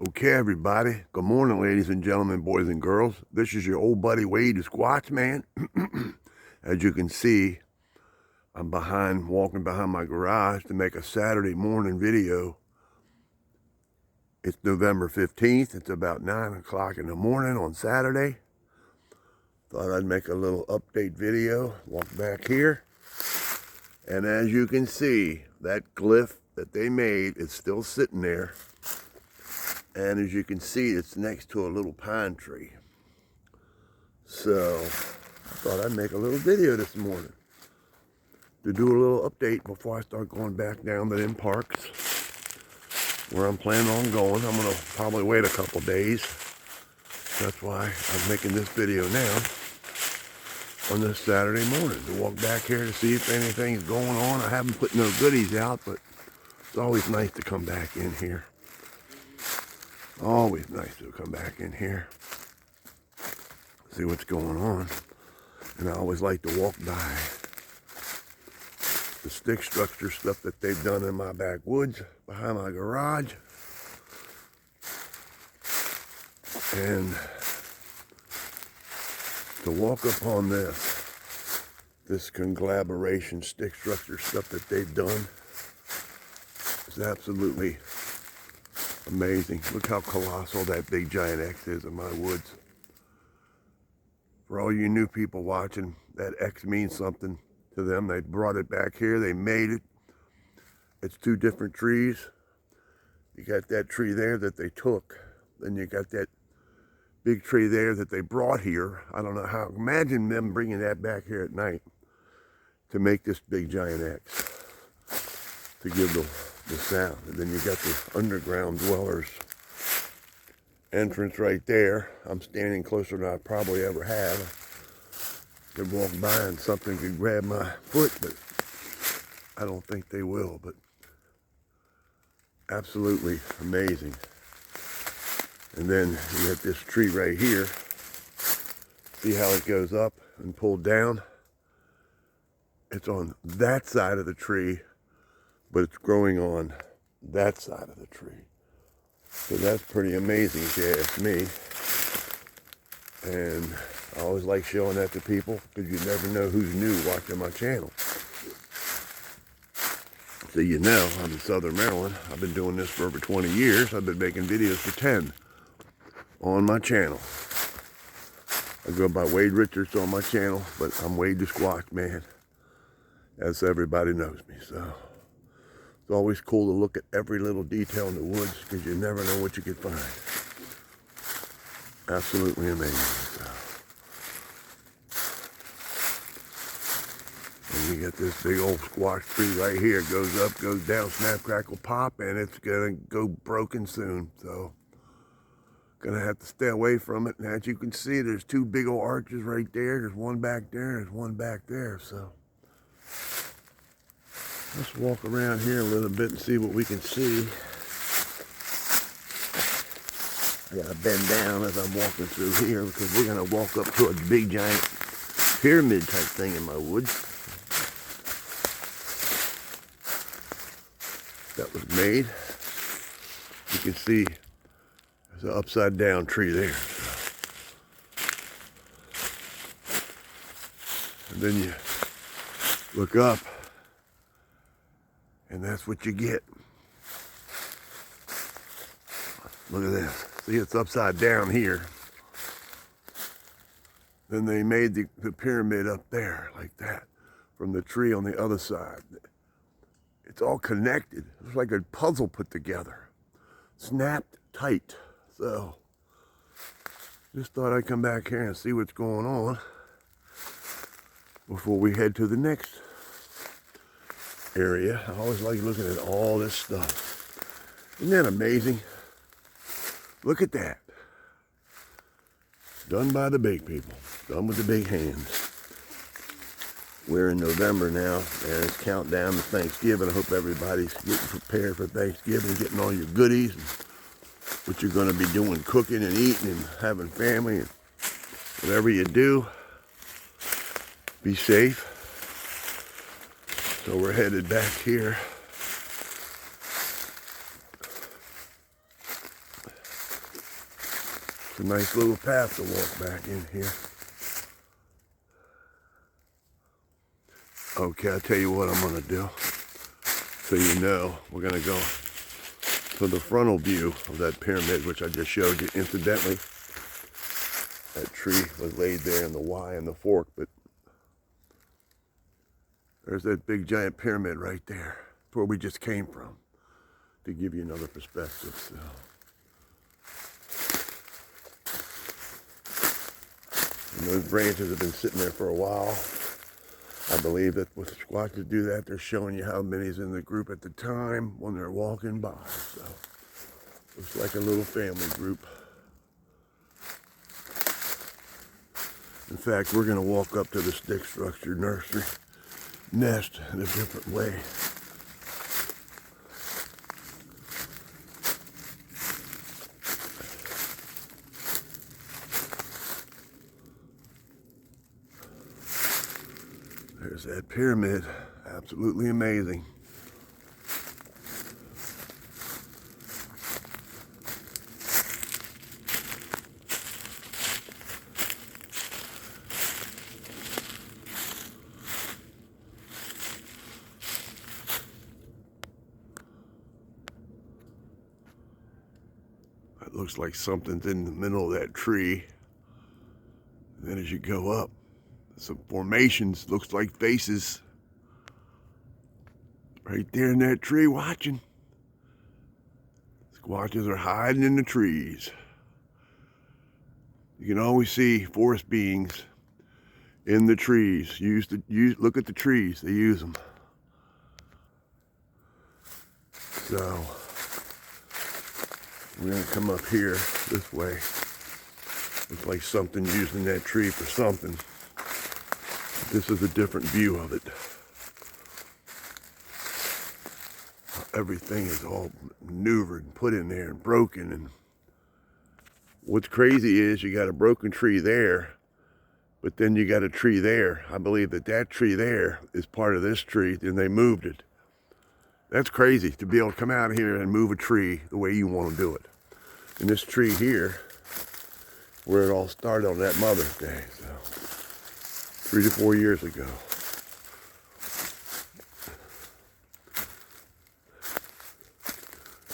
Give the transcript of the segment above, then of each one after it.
Okay, everybody. Good morning, ladies and gentlemen, boys and girls. This is your old buddy Wade, the Squatch Man. As you can see, I'm walking behind my garage to make a Saturday morning video. It's November 15th. It's about 9 o'clock in the morning on Saturday. Thought I'd make a little update video. Walk back here. And as you can see, that glyph that they made is still sitting there. And as you can see, it's next to a little pine tree. So I thought I'd make a little video this morning to do a little update before I start going back down to them parks where I'm planning on going. I'm going to probably wait a couple days. That's why I'm making this video now on this Saturday morning to walk back here to see if anything's going on. I haven't put no goodies out, but it's always nice to come back in here. Always nice to come back in here, see what's going on. And I always like to walk by the stick structure stuff that they've done in my backwoods behind my garage. And to walk upon this conglomeration stick structure stuff that they've done is absolutely amazing. Look how colossal that big giant X is in my woods. For all you new people watching, that X means something to them. They brought it back here. They made it. It's two different trees. You got that tree there that they took. Then you got that big tree there that they brought here. I don't know how. Imagine them bringing that back here at night to make this big giant X to give the sound. And then you got the underground dwellers entrance right there. I'm standing closer than I probably ever have. Could walk by and something could grab my foot, but I don't think they will. But absolutely amazing. And then you got this tree right here. See how it goes up and pulled down? It's on that side of the tree, but it's growing on that side of the tree. So that's pretty amazing if you ask me. And I always like showing that to people because you never know who's new watching my channel. So you know, I'm in Southern Maryland. I've been doing this for over 20 years. I've been making videos for 10 on my channel. I go by Wade Richards on my channel, but I'm Wade the Squatch Man, as everybody knows me. So it's always cool to look at every little detail in the woods because you never know what you could find. Absolutely amazing. So. And you got this big old squash tree right here. It goes up, goes down, snap, crackle, pop, and it's going to go broken soon. So going to have to stay away from it. And as you can see, there's two big old arches right there. There's one back there. There's one back there. So let's walk around here a little bit and see what we can see. I gotta bend down as I'm walking through here because we're gonna walk up to a big giant pyramid type thing in my woods that was made. You can see there's an upside down tree there. And then you look up and that's what you get. Look at this. See, it's upside down here. Then they made the pyramid up there like that from the tree on the other side. It's all connected. It's like a puzzle put together. Snapped tight. So, just thought I'd come back here and see what's going on before we head to the next area. I always like looking at all this stuff. Isn't that amazing? Look at that. Done by the big people. Done with the big hands. We're in November now, and it's countdown to Thanksgiving. I hope everybody's getting prepared for Thanksgiving, getting all your goodies, and what you're going to be doing, cooking and eating and having family. And whatever you do, be safe. So we're headed back here It's a nice little path to walk back in here. Okay, I'll tell you what I'm gonna do. So you know, we're gonna go to the frontal view of that pyramid, which I just showed you. Incidentally, that tree was laid there in the Y and the fork, but there's that big giant pyramid right there, where we just came from, to give you another perspective. So. And those branches have been sitting there for a while. I believe that with Squatches do that, they're showing you how many's in the group at the time when they're walking by. So looks like a little family group. In fact, we're going to walk up to the stick structure nursery nest in a different way. There's that pyramid, absolutely amazing. It looks like something's in the middle of that tree. And then as you go up, some formations, looks like faces. Right there in that tree watching. Squatches are hiding in the trees. You can always see forest beings in the trees. Look at the trees, they use them. So, we're gonna come up here this way. Looks like something using that tree for something. This is a different view of it. Everything is all maneuvered and put in there and broken. And what's crazy is you got a broken tree there, but then you got a tree there. I believe that tree there is part of this tree, and they moved it. That's crazy to be able to come out here and move a tree the way you want to do it. And this tree here, where it all started on that Mother's Day, so 3 to 4 years ago.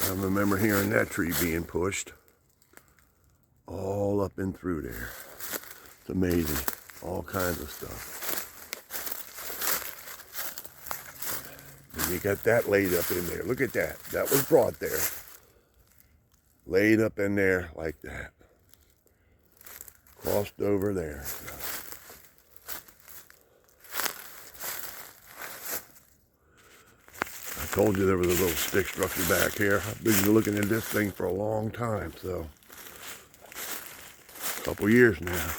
I remember hearing that tree being pushed all up and through there. It's amazing, all kinds of stuff. And you got that laid up in there. Look at that. That was brought there. Laid up in there like that. Crossed over there. I told you there was a little stick structure back here. I've been looking at this thing for a long time, so a couple years now.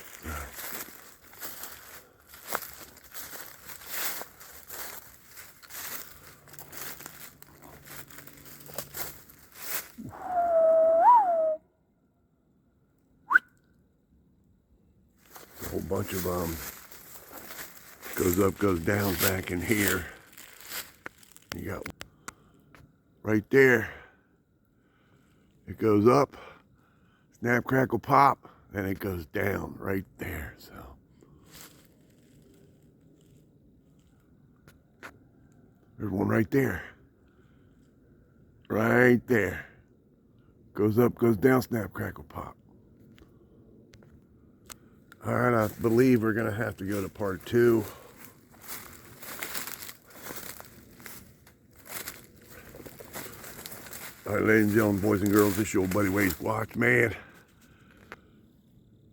A whole bunch of goes up, goes down back in here. You got right there. It goes up, snap, crackle, pop, and it goes down right there. So there's one right there. Right there. Goes up, goes down, snap, crackle, pop. All right, I believe we're gonna have to go to part 2. All right, ladies and gentlemen, boys and girls, this is your old buddy Wade Squatch, man.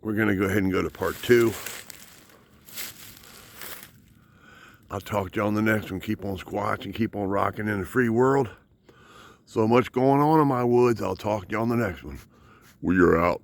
We're gonna go ahead and go to part 2. I'll talk to you on the next one. Keep on squatching, keep on rocking in the free world. So much going on in my woods. I'll talk to you on the next one. We are out.